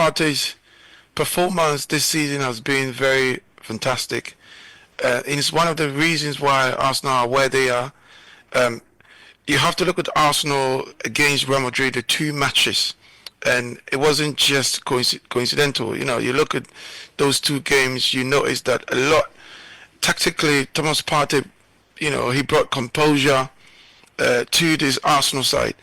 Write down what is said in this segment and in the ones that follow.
Partey's performance this season has been very fantastic. It's one of the reasons why Arsenal are where they are. Um, you have to look at Arsenal against Real Madrid, the two matches, and it wasn't just coincidental. You look at those two games, you notice that a lot tactically, Thomas Partey, he brought composure to this Arsenal side.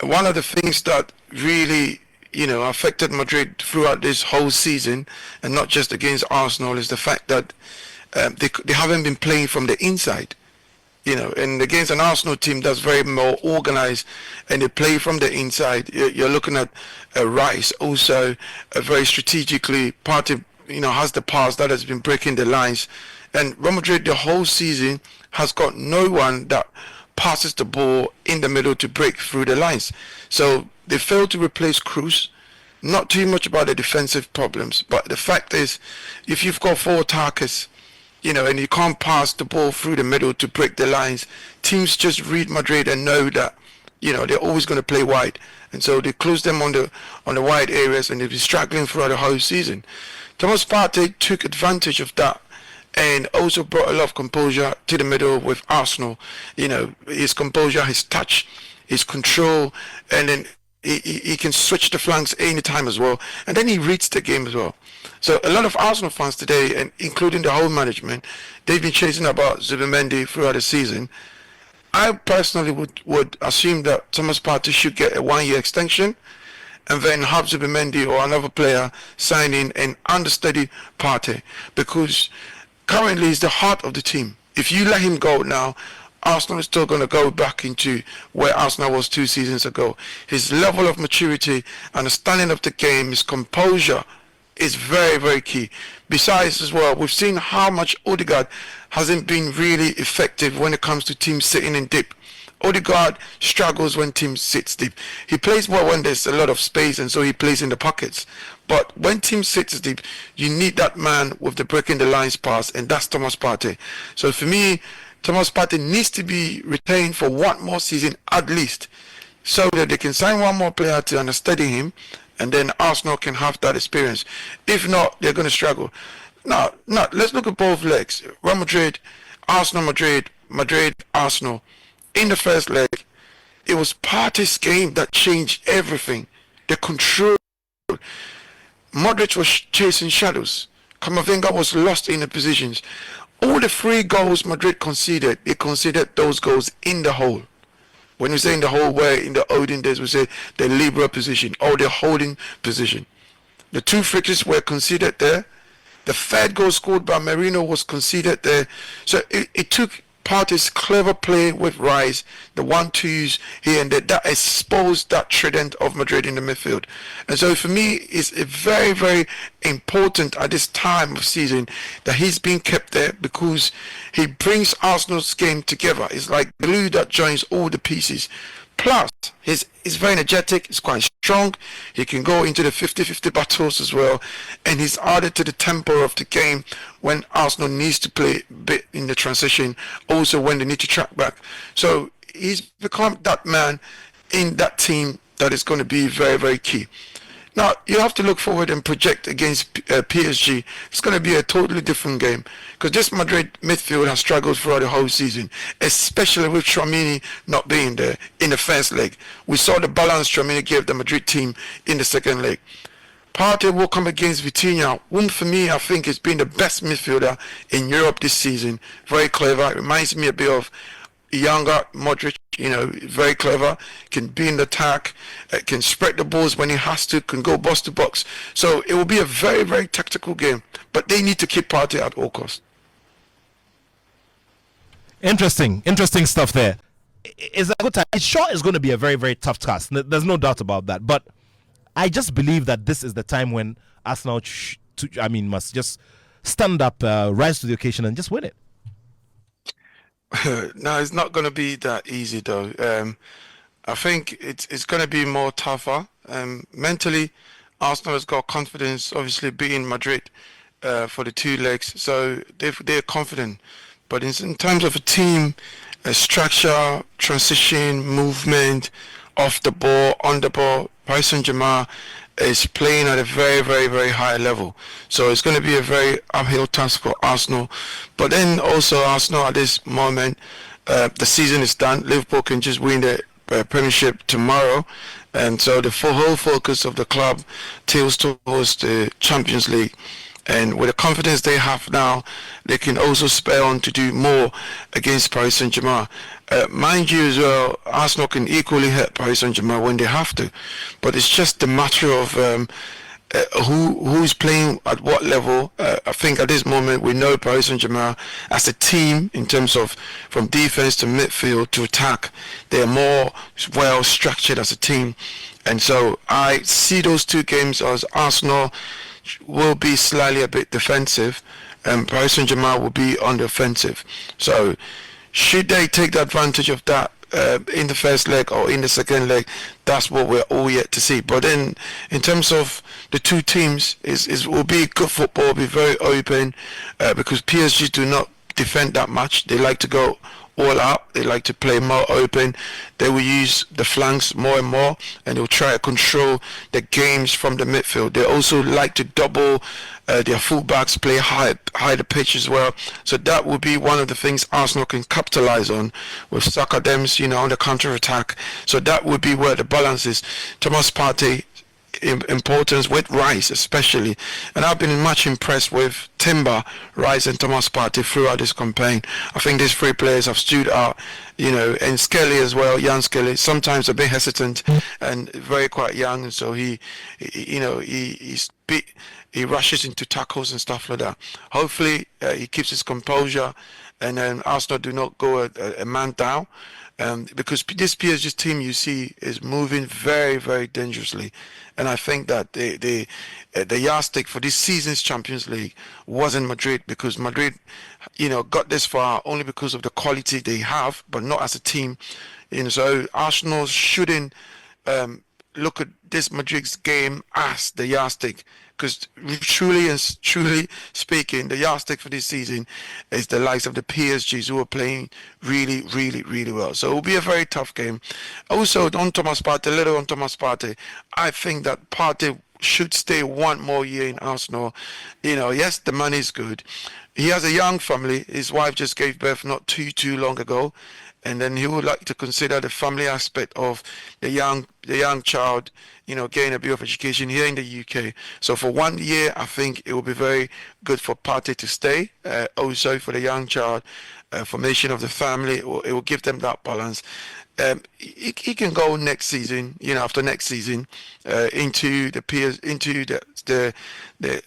One of the things that really, affected Madrid throughout this whole season, and not just against Arsenal, is the fact that they haven't been playing from the inside. And against an Arsenal team that's very more organized and they play from the inside, you're looking at Rice also very strategically. Partey, has the pass that has been breaking the lines. And Real Madrid the whole season has got no one that passes the ball in the middle to break through the lines. So they failed to replace Cruz. Not too much about the defensive problems, but the fact is, if you've got four attackers, and you can't pass the ball through the middle to break the lines, teams just read Madrid and know that, they're always going to play wide. And so they close them on the wide areas, and they've been struggling throughout the whole season. Thomas Partey took advantage of that and also brought a lot of composure to the middle with Arsenal. His composure, his touch, his control, and then he can switch the flanks anytime as well. And then he reads the game as well. So a lot of Arsenal fans today, and including the whole management, they've been chasing about Zubimendi throughout the season. I personally would assume that Thomas Partey should get a 1-year extension and then have Zubimendi or another player sign in and understudy Partey, because currently he's the heart of the team. If you let him go now, Arsenal is still going to go back into where Arsenal was 2 seasons ago. His level of maturity, understanding of the game, his composure is very, very key. Besides as well, we've seen how much Odegaard hasn't been really effective when it comes to teams sitting in deep. Odegaard struggles when teams sits deep. He plays well when there's a lot of space, and so he plays in the pockets. But when team sits deep, you need that man with the breaking the lines pass, and that's Thomas Partey. So for me, Thomas Partey needs to be retained for one more season at least, so that they can sign one more player to understudy him, and then Arsenal can have that experience. If not, they're going to struggle. Now, let's look at both legs. Real Madrid, Arsenal, Madrid, Arsenal. In the first leg, it was Partey's game that changed everything. The control. Modric was chasing shadows. Camavinga was lost in the positions. All the 3 goals Madrid conceded, they conceded those goals in the hole. When we say in the whole way, in the olden days, we say the liberal position or the holding position. The 2 free kicks were conceded there. The 3rd goal scored by Merino was conceded there. So it took Partey's clever play with Rice, the 1-2s here and there, that exposed that trident of Madrid in the midfield. And so for me, it's a very, very important at this time of season that he's being kept there, because he brings Arsenal's game together. It's like glue that joins all the pieces. Plus, he's very energetic, he's quite strong, he can go into the 50-50 battles as well, and he's added to the tempo of the game when Arsenal needs to play a bit in the transition, also when they need to track back. So he's become that man in that team that is going to be very, very key. Now, you have to look forward and project against PSG. It's going to be a totally different game, because this Madrid midfield has struggled throughout the whole season, especially with Tchouaméni not being there in the first leg. We saw the balance Tchouaméni gave the Madrid team in the second leg. Partey will come against Vitinha, whom for me I think has been the best midfielder in Europe this season. Very clever. It reminds me a bit of younger Modric, very clever, can be in the attack, can spread the balls when he has to, can go box to box. So it will be a very, very tactical game, but they need to keep Partey at all costs. Interesting stuff there. It's a good time. It's sure it's going to be a very, very tough task. There's no doubt about that. But I just believe that this is the time when Arsenal, must just stand up, rise to the occasion, and just win it. No, it's not going to be that easy though. I think it's going to be more tougher. Mentally, Arsenal has got confidence, obviously beating Madrid for the 2 legs, so they're confident. But in terms of a team, structure, transition, movement, off the ball, on the ball, Paris Saint-Germain, is playing at a very, very, very high level. So it's going to be a very uphill task for Arsenal. But then also Arsenal at this moment, the season is done. Liverpool can just win the Premiership tomorrow, and so the whole focus of the club tilts towards the Champions League. And with the confidence they have now, they can also spare on to do more against Paris Saint-Germain. Mind you as well, Arsenal can equally hurt Paris Saint-Germain when they have to. But it's just a matter of who's playing at what level. I think at this moment we know Paris Saint-Germain as a team in terms of from defense to midfield to attack. They're more well structured as a team. And so I see those two games as Arsenal will be slightly a bit defensive and Paris Saint-Germain will be on the offensive. So should they take the advantage of that in the first leg or in the second leg, that's what we're all yet to see. But then in terms of the two teams, it will be good football, be very open because PSG do not defend that much. They like to go all out. They like to play more open. They will use the flanks more and more, and they'll try to control the games from the midfield. They also like to double their fullbacks, play high the pitch as well. So that will be one of the things Arsenal can capitalize on with Saka Dems, on the counter attack. So that would be where the balance is. Thomas Partey importance with Rice especially, and I've been much impressed with Timber, Rice and Thomas Partey throughout this campaign. I think these three players have stood out, and Skelly as well, young Skelly, sometimes a bit hesitant and very quite young, and so he rushes into tackles and stuff like that. Hopefully he keeps his composure and then Arsenal do not go a man down. Because this PSG team you see is moving very, very dangerously, and I think that the yardstick for this season's Champions League wasn't Madrid, because Madrid, got this far only because of the quality they have, but not as a team. So Arsenal shouldn't look at this Madrid's game as the yardstick. Because truly speaking, the yardstick for this season is the likes of the PSGs who are playing really, really, really well. So it will be a very tough game. Also, on Thomas Partey, I think that Partey should stay one more year in Arsenal. Yes, the money is good. He has a young family. His wife just gave birth not too long ago. And then he would like to consider the family aspect of the young child, getting a bit of education here in the UK. So for 1 year, I think it will be very good for Partey to stay. Also for the young child, formation of the family, it will give them that balance. He can go next season, after next season, into the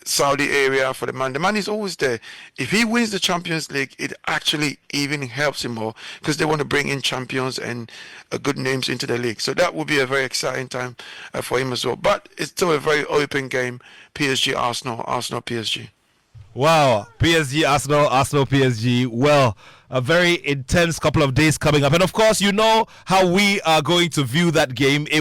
Saudi area for the man. The man is always there. If he wins the Champions League, it actually even helps him more because they want to bring in champions and good names into the league. So that will be a very exciting time for him as well. But it's still a very open game. PSG, Arsenal, PSG. Wow, PSG, Arsenal, PSG. Well, a very intense couple of days coming up. And of course, how we are going to view that game.